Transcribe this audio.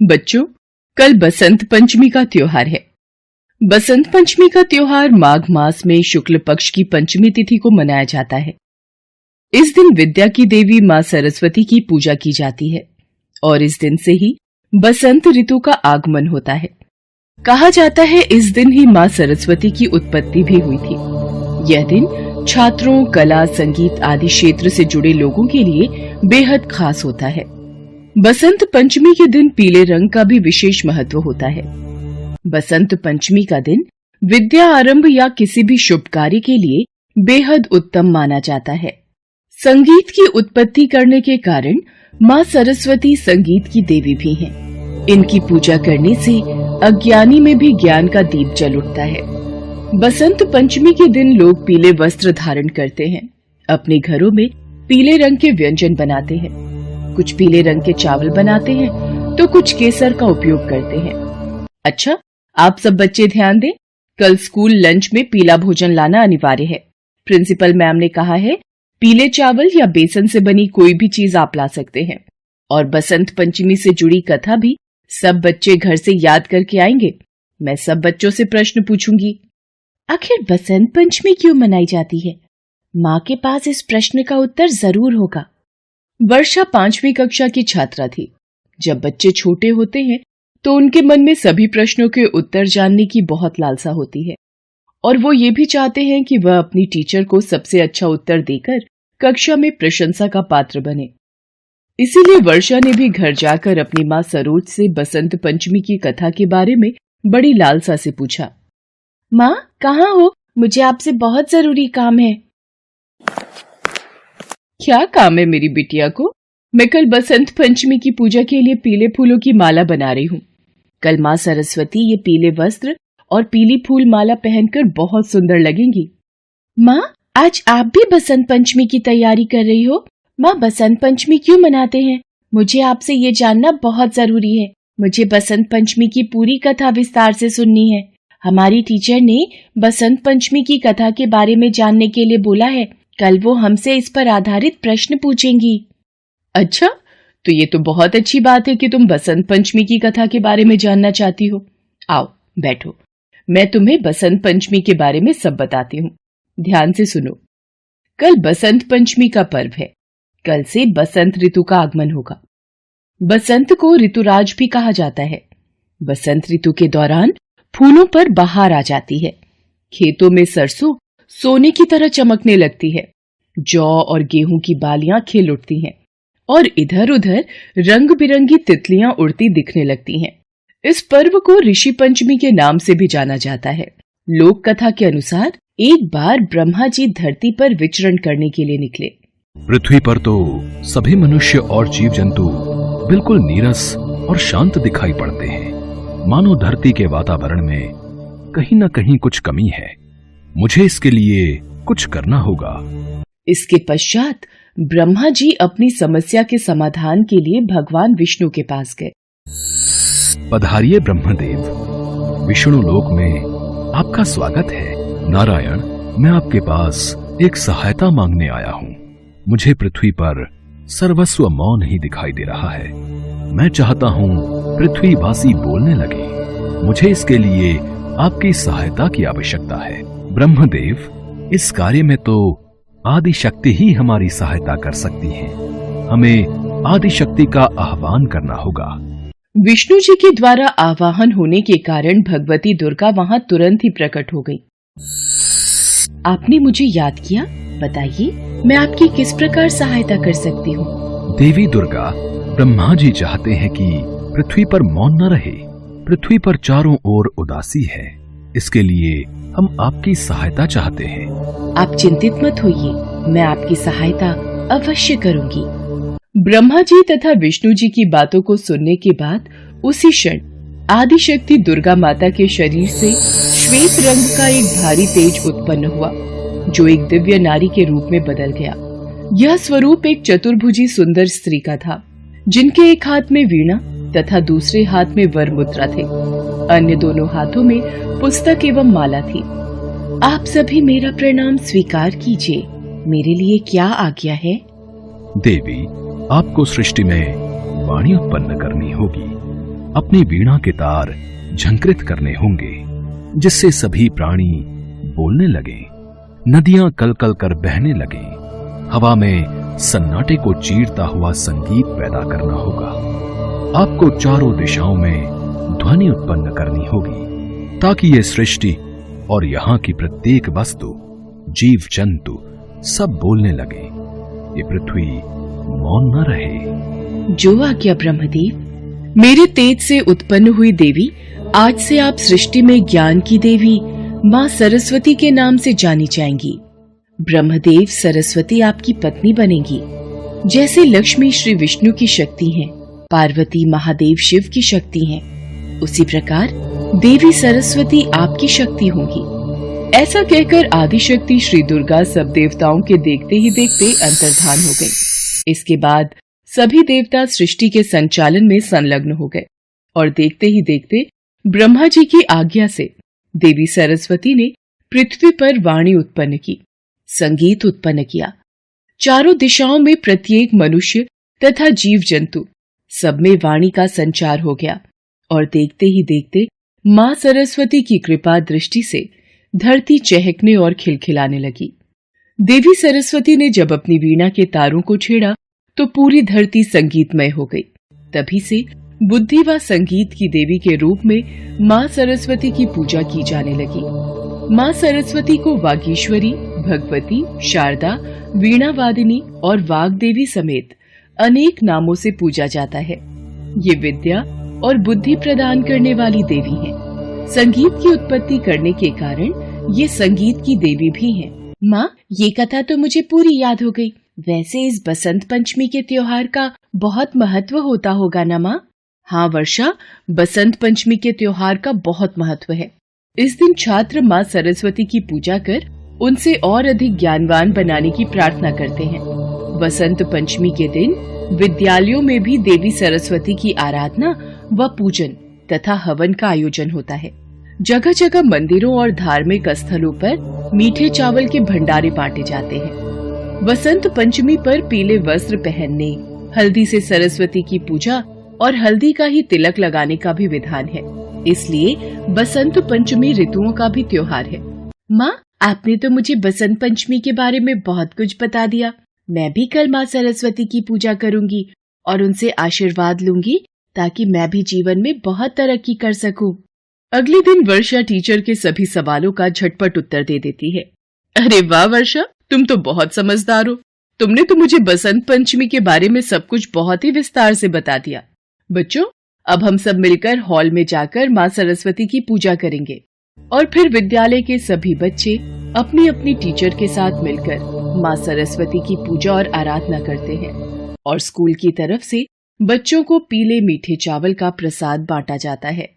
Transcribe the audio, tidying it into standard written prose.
बच्चों, कल बसंत पंचमी का त्योहार है। बसंत पंचमी का त्योहार माघ मास में शुक्ल पक्ष की पंचमी तिथि को मनाया जाता है। इस दिन विद्या की देवी मां सरस्वती की पूजा की जाती है और इस दिन से ही बसंत ऋतु का आगमन होता है। कहा जाता है इस दिन ही मां सरस्वती की उत्पत्ति भी हुई थी। यह दिन छात्रों, कला, संगीत आदि क्षेत्र से जुड़े लोगों के लिए बेहद खास होता है। बसंत पंचमी के दिन पीले रंग का भी विशेष महत्व होता है। बसंत पंचमी का दिन विद्या आरंभ या किसी भी शुभ कार्य के लिए बेहद उत्तम माना जाता है। संगीत की उत्पत्ति करने के कारण मां सरस्वती संगीत की देवी भी हैं। इनकी पूजा करने से अज्ञानी में भी ज्ञान का दीप जल उठता है। बसंत पंचमी के दिन लोग पीले वस्त्र धारण करते हैं। अपने घरों में पीले रंग के व्यंजन बनाते हैं। कुछ पीले रंग के चावल बनाते हैं तो कुछ केसर का उपयोग करते हैं। अच्छा, आप सब बच्चे ध्यान दें, कल स्कूल लंच में पीला भोजन लाना अनिवार्य है। प्रिंसिपल मैम ने कहा है पीले चावल या बेसन से बनी कोई भी चीज आप ला सकते हैं। और बसंत पंचमी से जुड़ी कथा भी सब बच्चे घर से याद करके आएंगे। मैं सब बच्चों से प्रश्न पूछूंगी, आखिर बसंत पंचमी क्यों मनाई जाती है? माँ के पास इस प्रश्न का उत्तर जरूर होगा। वर्षा 5वीं कक्षा की छात्रा थी। जब बच्चे छोटे होते हैं तो उनके मन में सभी प्रश्नों के उत्तर जानने की बहुत लालसा होती है और वो ये भी चाहते हैं कि वह अपनी टीचर को सबसे अच्छा उत्तर देकर कक्षा में प्रशंसा का पात्र बने। इसीलिए वर्षा ने भी घर जाकर अपनी माँ सरोज से बसंत पंचमी की कथा के बारे में बड़ी लालसा से पूछा। माँ, कहाँ हो? मुझे आपसे बहुत जरूरी काम है। क्या काम है मेरी बिटिया को? मैं कल बसंत पंचमी की पूजा के लिए पीले फूलों की माला बना रही हूँ। कल माँ सरस्वती ये पीले वस्त्र और पीली फूल माला पहनकर बहुत सुंदर लगेंगी। माँ, आज आप भी बसंत पंचमी की तैयारी कर रही हो? माँ, बसंत पंचमी क्यों मनाते हैं? मुझे आपसे ये जानना बहुत जरूरी है। मुझे बसंत पंचमी की पूरी कथा विस्तार से सुननी है। हमारी टीचर ने बसंत पंचमी की कथा के बारे में जानने के लिए बोला है। कल वो हमसे इस पर आधारित प्रश्न पूछेंगी। अच्छा, तो ये तो बहुत अच्छी बात है कि तुम बसंत पंचमी की कथा के बारे में जानना चाहती हो। आओ बैठो, मैं तुम्हें बसंत पंचमी के बारे में सब बताती हूँ। ध्यान से सुनो। कल बसंत पंचमी का पर्व है। कल से बसंत ऋतु का आगमन होगा। बसंत को ऋतुराज भी कहा जाता है। बसंत ऋतु के दौरान फूलों पर बहार आ जाती है। खेतों में सरसों सोने की तरह चमकने लगती है। जौ और गेहूं की बालियां खिल उठती हैं और इधर उधर रंग बिरंगी तितलियां उड़ती दिखने लगती हैं। इस पर्व को ऋषि पंचमी के नाम से भी जाना जाता है। लोक कथा के अनुसार एक बार ब्रह्मा जी धरती पर विचरण करने के लिए निकले। पृथ्वी पर तो सभी मनुष्य और जीव जंतु बिल्कुल नीरस और शांत दिखाई पड़ते हैं। मानो धरती के वातावरण में कहीं न कहीं कुछ कमी है। मुझे इसके लिए कुछ करना होगा। इसके पश्चात ब्रह्मा जी अपनी समस्या के समाधान के लिए भगवान विष्णु के पास गए। पधारिए ब्रह्मदेव, विष्णु लोक में आपका स्वागत है। नारायण, मैं आपके पास एक सहायता मांगने आया हूँ। मुझे पृथ्वी पर सर्वस्व मौन ही दिखाई दे रहा है। मैं चाहता हूँ पृथ्वीवासी बोलने लगे। मुझे इसके लिए आपकी सहायता की आवश्यकता है। ब्रह्मदेव, इस कार्य में तो आदि शक्ति ही हमारी सहायता कर सकती है। हमें आदि शक्ति का आह्वान करना होगा। विष्णु जी के द्वारा आवाहन होने के कारण भगवती दुर्गा वहां तुरंत ही प्रकट हो गई। आपने मुझे याद किया, बताइए मैं आपकी किस प्रकार सहायता कर सकती हूँ? देवी दुर्गा, ब्रह्मा जी चाहते हैं कि पृथ्वी पर मौन न रहे। पृथ्वी पर चारों ओर उदासी है। इसके लिए हम आपकी सहायता चाहते हैं। आप चिंतित मत होइए, मैं आपकी सहायता अवश्य करूंगी। ब्रह्मा जी तथा विष्णु जी की बातों को सुनने के बाद उसी क्षण आदिशक्ति दुर्गा माता के शरीर से श्वेत रंग का एक भारी तेज उत्पन्न हुआ, जो एक दिव्य नारी के रूप में बदल गया। यह स्वरूप एक चतुर्भुजी सुंदर स्त्री का था, जिनके एक हाथ में वीणा तथा दूसरे हाथ में वर मुद्रा थे। अन्य दोनों हाथों में पुस्तक एवं माला थी। आप सभी मेरा प्रणाम स्वीकार कीजिए। मेरे लिए क्या आज्ञा है? देवी, आपको सृष्टि में वाणी उत्पन्न करनी होगी। अपनी वीणा के तार झंकृत करने होंगे, जिससे सभी प्राणी बोलने लगे, नदियां कल कल कर बहने लगे। हवा में सन्नाटे को चीरता हुआ संगीत पैदा करना होगा। आपको चारों दिशाओं में ध्वनि उत्पन्न करनी होगी, ताकि ये सृष्टि और यहाँ की प्रत्येक वस्तु, जीव जंतु सब बोलने लगे, ये पृथ्वी मौन न रहे। जो आज्ञा ब्रह्मदेव। मेरे तेज से उत्पन्न हुई देवी आज से आप सृष्टि में ज्ञान की देवी माँ सरस्वती के नाम से जानी जाएंगी। ब्रह्मदेव सरस्वती आपकी पत्नी बनेगी। जैसे लक्ष्मी श्री विष्णु की शक्ति हैं, पार्वती महादेव शिव की शक्ति हैं, उसी प्रकार देवी सरस्वती आपकी शक्ति होंगी। ऐसा कहकर आदिशक्ति श्री दुर्गा सब देवताओं के देखते ही देखते अंतर्धान हो गई। इसके बाद सभी देवता सृष्टि के संचालन में संलग्न हो गए और देखते ही देखते ब्रह्मा जी की आज्ञा से देवी सरस्वती ने पृथ्वी पर वाणी उत्पन्न की, संगीत उत्पन्न किया। चारों दिशाओं में प्रत्येक मनुष्य तथा जीव जंतु सब में वाणी का संचार हो गया और देखते ही देखते माँ सरस्वती की कृपा दृष्टि से धरती चहकने और खिलखिलाने लगी। देवी सरस्वती ने जब अपनी वीणा के तारों को छेड़ा तो पूरी धरती संगीतमय हो गई। तभी से बुद्धि व संगीत की देवी के रूप में माँ सरस्वती की पूजा की जाने लगी। माँ सरस्वती को वागीश्वरी, भगवती, शारदा, वीणावादिनी और वाग्देवी समेत अनेक नामों से पूजा जाता है। ये विद्या और बुद्धि प्रदान करने वाली देवी हैं। संगीत की उत्पत्ति करने के कारण ये संगीत की देवी भी हैं। माँ, ये कथा तो मुझे पूरी याद हो गई। वैसे इस बसंत पंचमी के त्योहार का बहुत महत्व होता होगा ना माँ? हाँ वर्षा, बसंत पंचमी के त्योहार का बहुत महत्व है। इस दिन छात्र माँ सरस्वती की पूजा कर उनसे और अधिक ज्ञानवान बनाने की प्रार्थना करते हैं। बसंत पंचमी के दिन विद्यालयों में भी देवी सरस्वती की आराधना व पूजन तथा हवन का आयोजन होता है। जगह जगह मंदिरों और धार्मिक स्थलों पर मीठे चावल के भंडारे बांटे जाते हैं। बसंत पंचमी पर पीले वस्त्र पहनने, हल्दी से सरस्वती की पूजा और हल्दी का ही तिलक लगाने का भी विधान है। इसलिए बसंत पंचमी ऋतुओं का भी त्योहार है। माँ, आपने तो मुझे बसंत पंचमी के बारे में बहुत कुछ बता दिया। मैं भी कल माँ सरस्वती की पूजा करूंगी और उनसे आशीर्वाद लूंगी ताकि मैं भी जीवन में बहुत तरक्की कर सकूं। अगले दिन वर्षा टीचर के सभी सवालों का झटपट उत्तर दे देती है। अरे वाह वर्षा, तुम तो बहुत समझदार हो। तुमने तो मुझे बसंत पंचमी के बारे में सब कुछ बहुत ही विस्तार से बता दिया। बच्चों, अब हम सब मिलकर हॉल में जाकर माँ सरस्वती की पूजा करेंगे और फिर विद्यालय के सभी बच्चे अपनी अपनी टीचर के साथ मिलकर माँ सरस्वती की पूजा और आराधना करते हैं और स्कूल की तरफ से बच्चों को पीले मीठे चावल का प्रसाद बांटा जाता है।